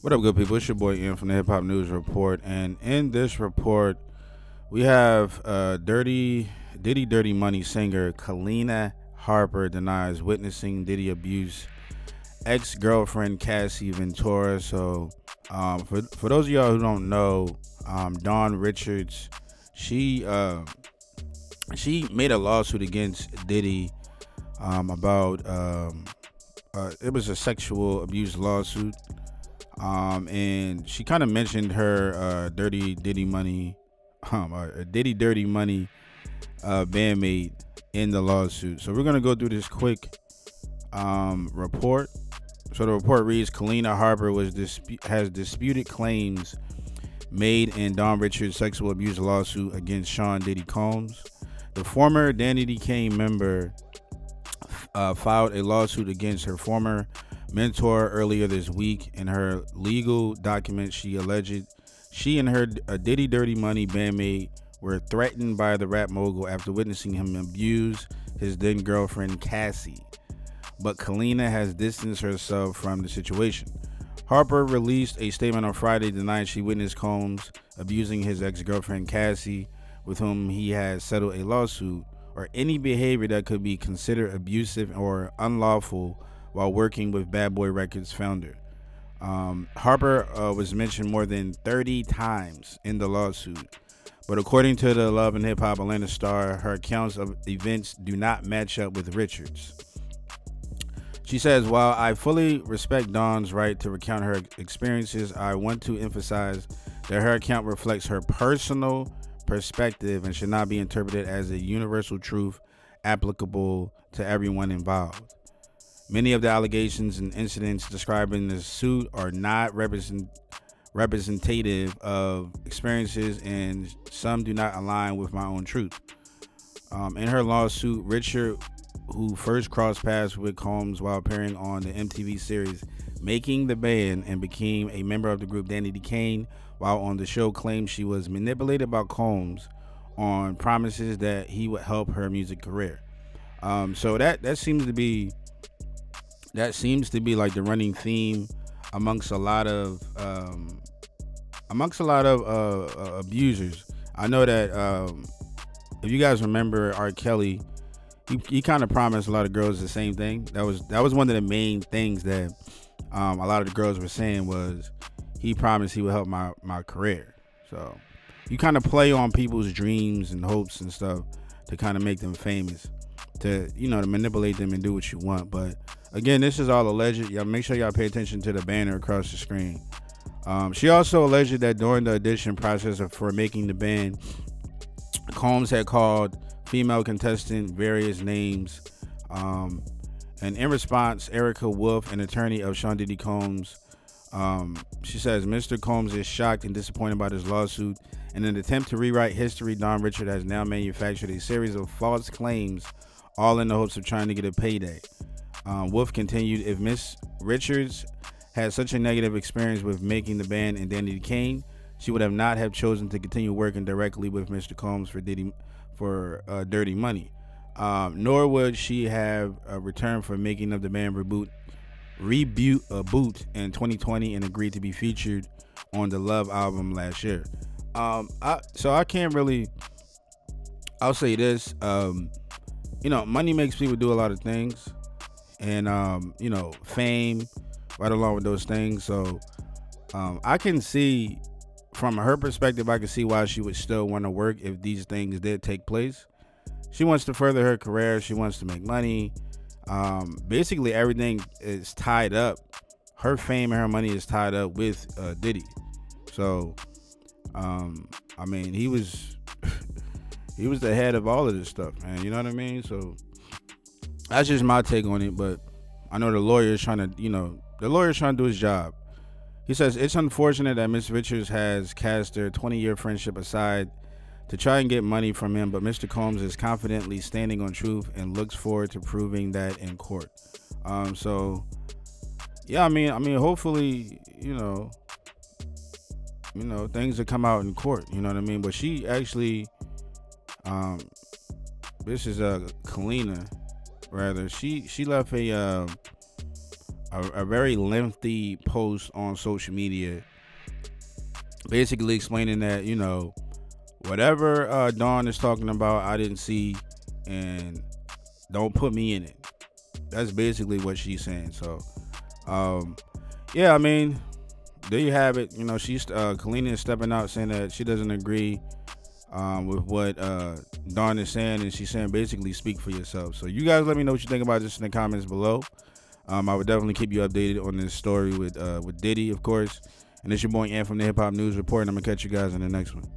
What up, good people? It's your boy Ian from the Hip Hop News Report, and in this report, we have Diddy Dirty Money singer Kalenna Harper denies witnessing Diddy abuse ex-girlfriend Cassie Ventura. For those of y'all who don't know, Dawn Richards, she she made a lawsuit against Diddy about it was a sexual abuse lawsuit. And she kind of mentioned her Diddy Dirty Money bandmate in the lawsuit. So we're gonna go through this quick report. So the report reads: Kalenna Harper has disputed claims made in Don Richards' sexual abuse lawsuit against Sean Diddy Combs. The former Danny Kane member filed a lawsuit against her former mentor earlier this week. In her legal documents, she alleged she and her Diddy Dirty Money bandmate were threatened by the rap mogul after witnessing him abuse his then girlfriend Cassie. But Kalenna has distanced herself from the situation. Harper released a statement on Friday denying she witnessed Combs abusing his ex-girlfriend Cassie, with whom he had settled a lawsuit, or any behavior that could be considered abusive or unlawful while working with Bad Boy Records founder. Harper was mentioned more than 30 times in the lawsuit, but according to the Love and Hip Hop Atlanta Star, her accounts of events do not match up with Richards. She says, while I fully respect Dawn's right to recount her experiences, I want to emphasize that her account reflects her personal perspective and should not be interpreted as a universal truth applicable to everyone involved. Many of the allegations and incidents described in the suit are not representative of experiences, and some do not align with my own truth. In her lawsuit, Richard, who first crossed paths with Combs while appearing on the MTV series Making the Band and became a member of the group Danny Kane while on the show, claimed she was manipulated by Combs on promises that he would help her music career. So that seems to be like the running theme amongst a lot of abusers. I know that if you guys remember R. Kelly, he kind of promised a lot of girls the same thing. That was one of the main things that a lot of the girls were saying was he promised he would help my career. So you kind of play on people's dreams and hopes and stuff to kind of make them famous, to manipulate them and do what you want. But again, this is all alleged. Y'all make sure y'all pay attention to the banner across the screen. She also alleged that during the audition process for Making the Band, Combs had called female contestant various names. And in response, Erica Wolf, an attorney of Sean Diddy Combs, she says, Mr. Combs is shocked and disappointed by this lawsuit. In an attempt to rewrite history, Don Richard has now manufactured a series of false claims, all in the hopes of trying to get a payday. Wolf continued, if Miss Richards had such a negative experience with Making the Band and Danny Kane, she would have not have chosen to continue working directly with Mr. Combs for Dirty Money. Nor would she have returned for Making of the Band boot in 2020 and agreed to be featured on the Love album last year. I can't really. I'll say this. Money makes people do a lot of things, and fame right along with those things. So I can see from her perspective, I can see why she would still want to work if these things did take place. She wants to further her career. She wants to make money. Basically, everything is tied up. Her fame and her money is tied up with Diddy. So, he was he was the head of all of this stuff, man. You know what I mean? So that's just my take on it. But I know the lawyer is trying to do his job. He says it's unfortunate that Miss Richards has cast their 20-year friendship aside to try and get money from him, but Mr. Combs is confidently standing on truth and looks forward to proving that in court. Hopefully, things will come out in court. You know what I mean? But she actually, this is Kalenna, rather. She left a a very lengthy post on social media, basically explaining that, whatever Dawn is talking about, I didn't see, and don't put me in it. That's basically what she's saying. So, yeah, I mean, there you have it. She's Kalenna is stepping out, saying that she doesn't agree with what Dawn is saying, and she's saying basically speak for yourself. So you guys let me know what you think about this in the comments below. I would definitely keep you updated on this story with Diddy, of course. And it's your boy Ant from the Hip Hop News Report, and I'm gonna catch you guys in the next one.